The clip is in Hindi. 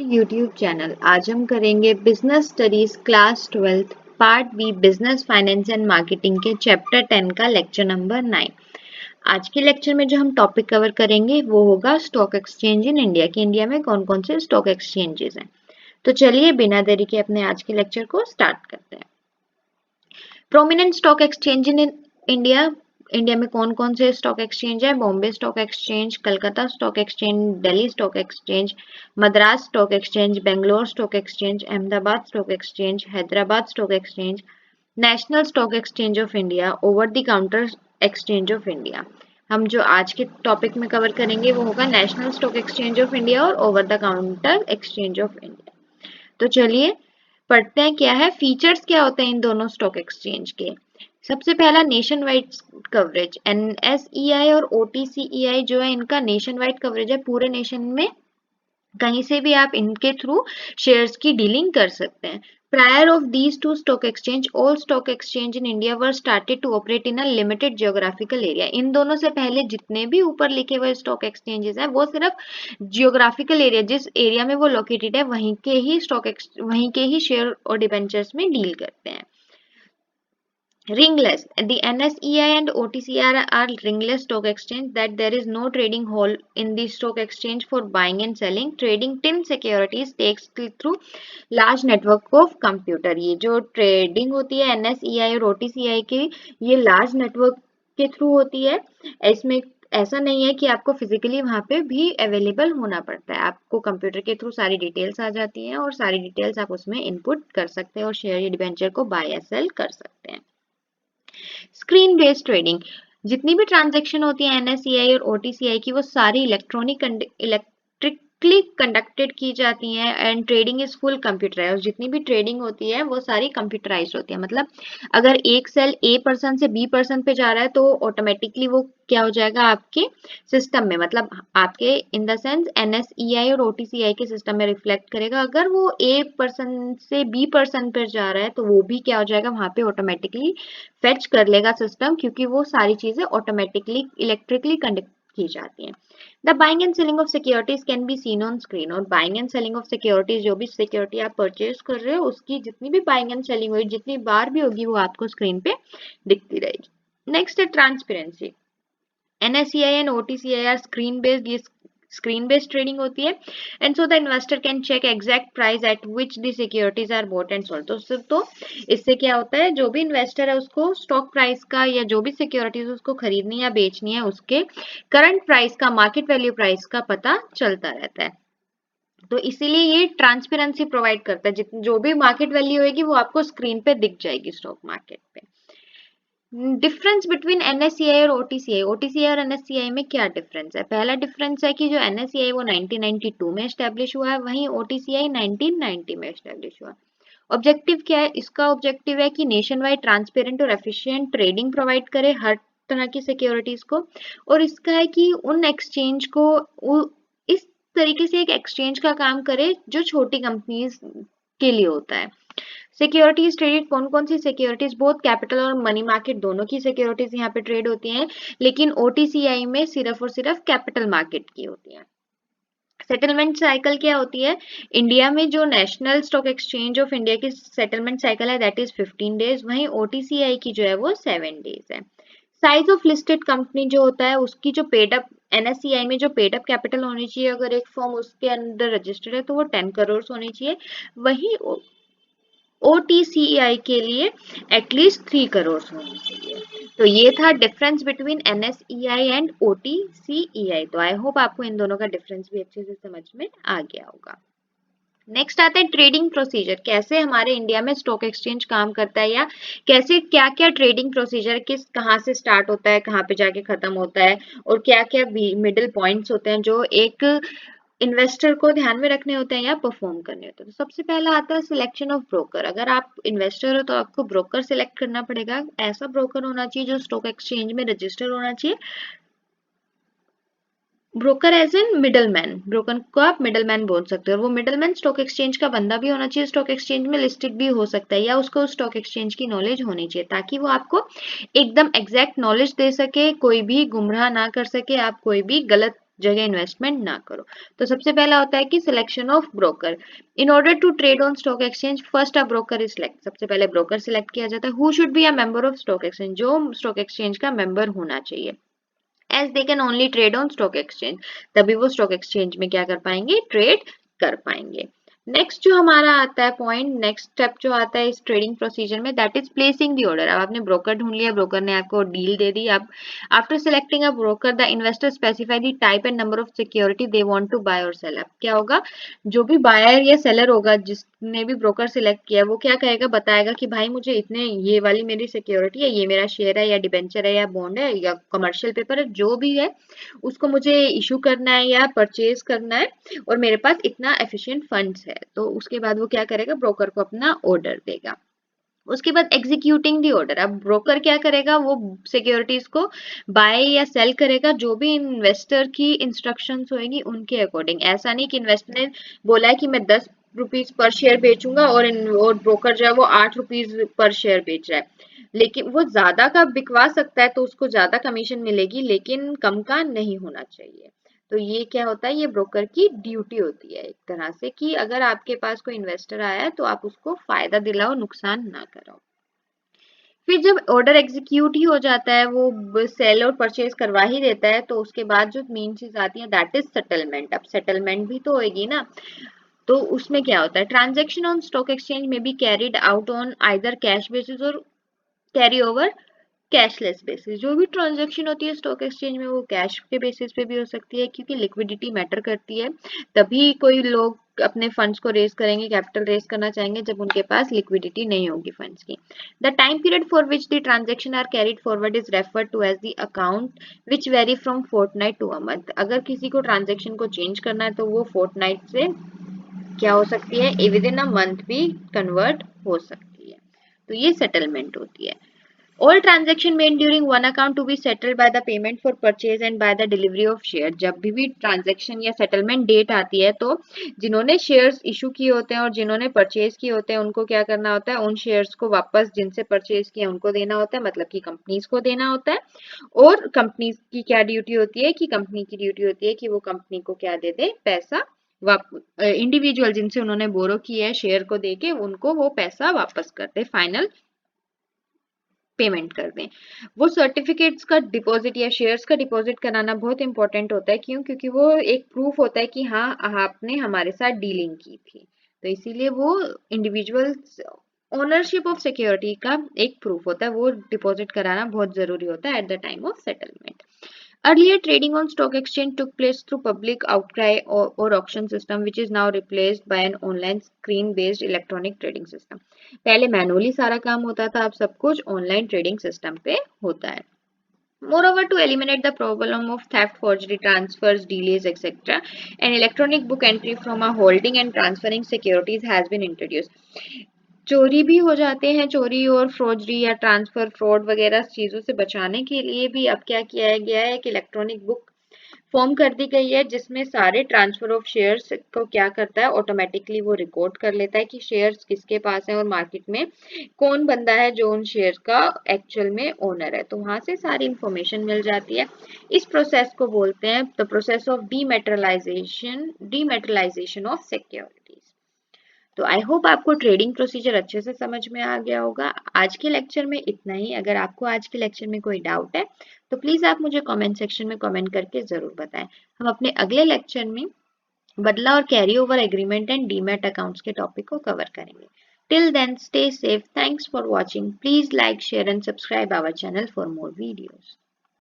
YouTube channel. आज हम करेंगे business studies class 12 part B business finance and marketing के चैप्टर 10 का लेक्चर नंबर 9। आज के लेक्चर में जो हम टॉपिक कवर करेंगे वो होगा स्टॉक एक्सचेंज इन इंडिया कि इंडिया में कौन कौन से स्टॉक एक्सचेंजेस हैं। तो चलिए बिना देरी के अपने आज के लेक्चर को स्टार्ट करते हैं। Prominent stock exchange in India, India में कौन कौन से स्टॉक एक्सचेंज है? Bombay stock exchange, Calcutta stock exchange, Delhi stock exchange, Madras stock exchange, Bangalore stock exchange, Ahmedabad stock exchange, Hyderabad stock exchange, national Stock Exchange of India, over the Counter Exchange of India. हम जो आज के टॉपिक में कवर करेंगे वो होगा National Stock Exchange of India और Over the Counter Exchange of India. तो चलिए पढ़ते हैं क्या है, फीचर्स क्या होते हैं इन दोनों स्टॉक एक्सचेंज के। सबसे पहला नेशन वाइड कवरेज, NSEI और OTCEI जो है इनका नेशन वाइड कवरेज है। पूरे नेशन में कहीं से भी आप इनके थ्रू शेयर्स की डीलिंग कर सकते हैं। Prior of these two stock exchange, all stock exchange in India were started to operate in a limited geographical area. इन दोनों से पहले जितने भी ऊपर लिखे हुए स्टॉक एक्सचेंजेस हैं वो सिर्फ जियोग्राफिकल एरिया, जिस एरिया में वो लोकेटेड है वहीं के ही शेयर और डिबेंचर्स में डील करते हैं। Ringless. The NSEI and OTCR are ringless stock exchange that there is no trading hall in the stock exchange for buying and selling. Trading tin securities takes through large network of computer. ये जो ट्रेडिंग होती है NSEI और OTCI की, ये लार्ज नेटवर्क के थ्रू होती है। इसमें ऐसा नहीं है कि आपको फिजिकली वहां पे भी अवेलेबल होना पड़ता है, आपको कंप्यूटर के थ्रू सारी डिटेल्स आ जाती हैं और सारी डिटेल्स आप उसमें इनपुट कर सकते हैं और शेयर या डिबेंचर को बाय या सेल कर सकते हैं। स्क्रीन बेस्ड ट्रेडिंग, जितनी भी ट्रांजैक्शन होती है NSEI और OTCI की वो सारी इलेक्ट्रिकली कंडक्टेड की जाती हैं and trading is full computerise. जितनी भी ट्रेडिंग होती है वो सारी कंप्यूटराइज होती है। मतलब अगर एक सेल A पर्सन से B पर्सन पे जा रहा है तो ऑटोमेटिकली वो क्या हो जाएगा आपके सिस्टम में, मतलब आपके इन द सेंस NSEI और OTCI के सिस्टम में रिफ्लेक्ट करेगा। अगर वो A पर्सन से B पर्सन पर जा रहा है तो वो भी क्या हो जाएगा वहां पे ऑटोमेटिकली फेच कर लेगा सिस्टम, क्योंकि वो सारी चीजें ऑटोमेटिकली इलेक्ट्रिकली कंडक्ट की जाती हैं। The buying and selling of securities can be seen on screen. और buying and selling of securities, जो भी सिक्योरिटी आप परचेज कर रहे हो उसकी जितनी भी बाइंग एंड सेलिंग हुई, जितनी बार भी होगी वो आपको स्क्रीन पे दिखती रहेगी। नेक्स्ट है transparency. NSEI and OTCI are screen based. ये स्क्रीन बेस्ड ट्रेडिंग होती है and so the investor can check exact price at which the securities are bought and sold. तो इससे क्या होता है, जो भी इन्वेस्टर है उसको स्टॉक प्राइस का या जो भी सिक्योरिटीज उसको खरीदनी या बेचनी है उसके करंट प्राइस का, मार्केट वैल्यू प्राइस का पता चलता रहता है। तो इसीलिए ये ट्रांसपेरेंसी प्रोवाइड करता है। जो भी मार्केट वैल्यू होगी वो आपको स्क्रीन पे दिख जाएगी स्टॉक मार्केट पे। डिफरेंस बिटवीन NSEI और OTCI। OTCI और NSEI में क्या डिफरेंस है? पहला डिफरेंस है कि जो NSEI वो 1992 में एस्टेब्लिश हुआ है, वहीं OTCI 1990 में एस्टेब्लिश हुआ। ऑब्जेक्टिव क्या है इसका? ऑब्जेक्टिव है कि नेशन वाइड ट्रांसपेरेंट और एफिशिएंट ट्रेडिंग प्रोवाइड करे हर तरह की सिक्योरिटीज को। और इसका है कि उन एक्सचेंज को इस तरीके से एक एक्सचेंज का काम करे जो छोटी कंपनीज के लिए होता है। सिक्योरिटीज ट्रेडेड, कौन कौन सी सिक्योरिटीज? बोथ कैपिटल और मनी मार्केट दोनों की सिक्योरिटीज यहाँ पे ट्रेड होती हैं, लेकिन OTCI में सिर्फ और सिर्फ कैपिटल मार्केट की होती है। सेटलमेंट साइकिल क्या होती है? इंडिया में जो national Stock Exchange of India की सेटलमेंट साइकिल है दैट इज 15 डेज, वहीं OTCI की जो है वो 7 डेज है। साइज ऑफ लिस्टेड कंपनी जो होता है उसकी जो पेड अप, NSEI में जो पेड अप कैपिटल होनी चाहिए अगर एक फॉर्म उसके अंदर रजिस्टर्ड है तो वो 10 करोड़ होनी चाहिए, वही OTCI के लिए एटलीस्ट 3 करोड़ होनी चाहिए। तो ये था difference between NSEI and OTCEI। तो आई होप आपको इन दोनों का डिफरेंस भी अच्छे से समझ में आ गया होगा। नेक्स्ट आता है ट्रेडिंग प्रोसीजर। कैसे हमारे इंडिया में स्टॉक एक्सचेंज काम करता है या कैसे क्या क्या ट्रेडिंग प्रोसीजर किस कहाँ से स्टार्ट होता है, कहाँ पे जाके खत्म होता है और क्या क्या मिडिल पॉइंट्स होते हैं जो एक इन्वेस्टर को ध्यान में रखने होते हैं या परफॉर्म करने होते हैं। तो सबसे पहला आता है सिलेक्शन ऑफ ब्रोकर। अगर आप इन्वेस्टर हो तो आपको ब्रोकर सिलेक्ट करना पड़ेगा। ऐसा ब्रोकर होना चाहिए जो स्टॉक एक्सचेंज में रजिस्टर होना चाहिए। Broker as in middleman, broker को आप मिडल मैन बोल सकते हो। और वो मिडल मैन स्टॉक एक्सचेंज का बंदा भी होना चाहिए, स्टॉक एक्सचेंज में लिस्टेड भी हो सकता है या उसको स्टॉक एक्सचेंज की नॉलेज होनी चाहिए ताकि वो आपको एकदम एग्जैक्ट नॉलेज दे सके, कोई भी गुमराह ना कर सके, आप कोई भी गलत जगह इन्वेस्टमेंट ना करो। तो सबसे पहला होता है कि selection of broker. In order to trade on stock exchange first a broker is select. सबसे पहले ब्रोकर सिलेक्ट किया जाता है। Who should be a member of stock exchange, जो स्टॉक एक्सचेंज का मेंबर होना चाहिए। As they can only trade on stock exchange, तभी वो स्टॉक एक्सचेंज में क्या कर पाएंगे, ट्रेड कर पाएंगे। नेक्स्ट जो हमारा आता है पॉइंट, नेक्स्ट स्टेप जो आता है इस ट्रेडिंग प्रोसीजर में, that is placing the order. अब आपने ब्रोकर ढूंढ लिया, ब्रोकर ने आपको डील दे दी। अब after selecting a broker the investor specify the type and number of security they want to buy और सेल। अब क्या होगा, जो भी बायर या सेलर होगा, जिसने भी ब्रोकर सिलेक्ट किया, वो क्या कहेगा, बताएगा कि भाई मुझे इतने, ये वाली मेरी सिक्योरिटी है, ये मेरा शेयर है या डिबेंचर है या बॉन्ड है या कमर्शियल पेपर है, जो भी है उसको मुझे इशू करना है या परचेज करना है, और मेरे पास इतना एफिशिएंट फंड्स है। तो उसके बाद वो क्या करेगा, ब्रोकर को अपना ऑर्डर देगा। उसके बाद एग्जीक्यूटिंग दी ऑर्डर। अब ब्रोकर क्या करेगा, वो सिक्योरिटीज को बाय या सेल करेगा जो भी इन्वेस्टर की इंस्ट्रक्शंस होंगी उनके अकॉर्डिंग। ऐसा नहीं कि इन्वेस्टर ने बोला है कि मैं 10 रुपीज पर शेयर बेचूंगा और ब्रोकर जो है वो 8 रुपीज पर शेयर बेच रहा है, लेकिन वो ज्यादा का बिकवा सकता है तो उसको ज्यादा कमीशन मिलेगी, लेकिन कम का नहीं होना चाहिए। तो ये क्या होता है, ये ब्रोकर की ड्यूटी होती है एक तरह से, कि अगर आपके पास कोई इन्वेस्टर आया है तो आप उसको फायदा दिलाओ, नुकसान ना कराओ। फिर जब ऑर्डर एग्जीक्यूट ही हो जाता है, वो सेल और परचेज करवा ही देता है, तो उसके बाद जो मेन चीज आती है दैट इज सेटलमेंट। अब सेटलमेंट भी तो होगी ना, तो उसमें क्या होता है, ट्रांजेक्शन ऑन स्टॉक एक्सचेंज में be carried out on either cash basis और कैरी ओवर कैशलेस बेसिस। जो भी ट्रांजैक्शन होती है स्टॉक एक्सचेंज में वो कैश के बेसिस पे भी हो सकती है, क्योंकि लिक्विडिटी मैटर करती है। तभी कोई लोग अपने फंड्स को रेज करेंगे, कैपिटल रेज करना चाहेंगे, जब उनके पास लिक्विडिटी नहीं होगी फंड्स की। The time period for which the transaction are carried forward is referred to as the account which very from fortnight to a month. अगर किसी को ट्रांजेक्शन को चेंज करना है तो वो फोर्टनाइट से क्या हो सकती है, विद इन अ मंथ भी कन्वर्ट हो सकती है। तो ये सेटलमेंट होती है। All transaction made during one account to be settled by the payment for purchase and by the delivery of share। जब भी ट्रांजेक्शन या सेटलमेंट डेट आती है तो जिन्होंने शेयर्स इशू किए होते हैं और जिन्होंने परचेज किए होते हैं उनको क्या करना होता है, उन शेयर्स को वापस जिनसे परचेज किया उनको देना होता है, मतलब कि कंपनीज को देना होता है। और कंपनीज की क्या ड्यूटी होती है, कि कंपनी की ड्यूटी होती है कि वो कंपनी को क्या दे दे, पैसा। इंडिविजुअल जिनसे उन्होंने बोरो किया है शेयर को देके उनको वो पैसा वापस कर दे, फाइनल पेमेंट कर दें। वो सर्टिफिकेट्स का डिपॉजिट या शेयर्स का डिपॉजिट कराना बहुत इंपॉर्टेंट होता है। क्यों? क्योंकि वो एक प्रूफ होता है कि हाँ आपने हमारे साथ डीलिंग की थी। तो इसीलिए वो इंडिविजुअल ओनरशिप ऑफ सिक्योरिटी का एक प्रूफ होता है, वो डिपॉजिट कराना बहुत जरूरी होता है at the time of settlement. Earlier, trading on stock exchange took place through public outcry or auction system, which is now replaced by an online screen-based electronic trading system. पहले मैनुअली सारा काम होता था, अब सब कुछ ऑनलाइन ट्रेडिंग सिस्टम पे होता है। Moreover, to eliminate the problem of theft, forgery, transfers, delays, etc., an electronic book entry from a holding and transferring securities has been introduced. चोरी भी हो जाते हैं, चोरी और फ्रॉडरी या ट्रांसफर फ्रॉड वगैरह चीजों से बचाने के लिए भी अब क्या किया गया है कि इलेक्ट्रॉनिक बुक फॉर्म कर दी गई है, जिसमें सारे ट्रांसफर ऑफ शेयर्स को क्या करता है, ऑटोमेटिकली वो रिकॉर्ड कर लेता है कि शेयर्स किसके पास है और मार्केट में कौन बंदा है जो उन शेयर का एक्चुअल में ओनर है। तो वहां से सारी इंफॉर्मेशन मिल जाती है। इस प्रोसेस को बोलते हैं the process of dematerialisation of securities. तो आई होप आपको ट्रेडिंग प्रोसीजर अच्छे से समझ में आ गया होगा। आज के लेक्चर में इतना ही। अगर आपको आज के लेक्चर में कोई डाउट है तो प्लीज आप मुझे कमेंट सेक्शन में कमेंट करके जरूर बताएं। हम अपने अगले लेक्चर में बदला और carry over agreement and demat accounts के टॉपिक को कवर करेंगे। Till then stay safe. Thanks for watching. Please like share and subscribe our channel for more videos.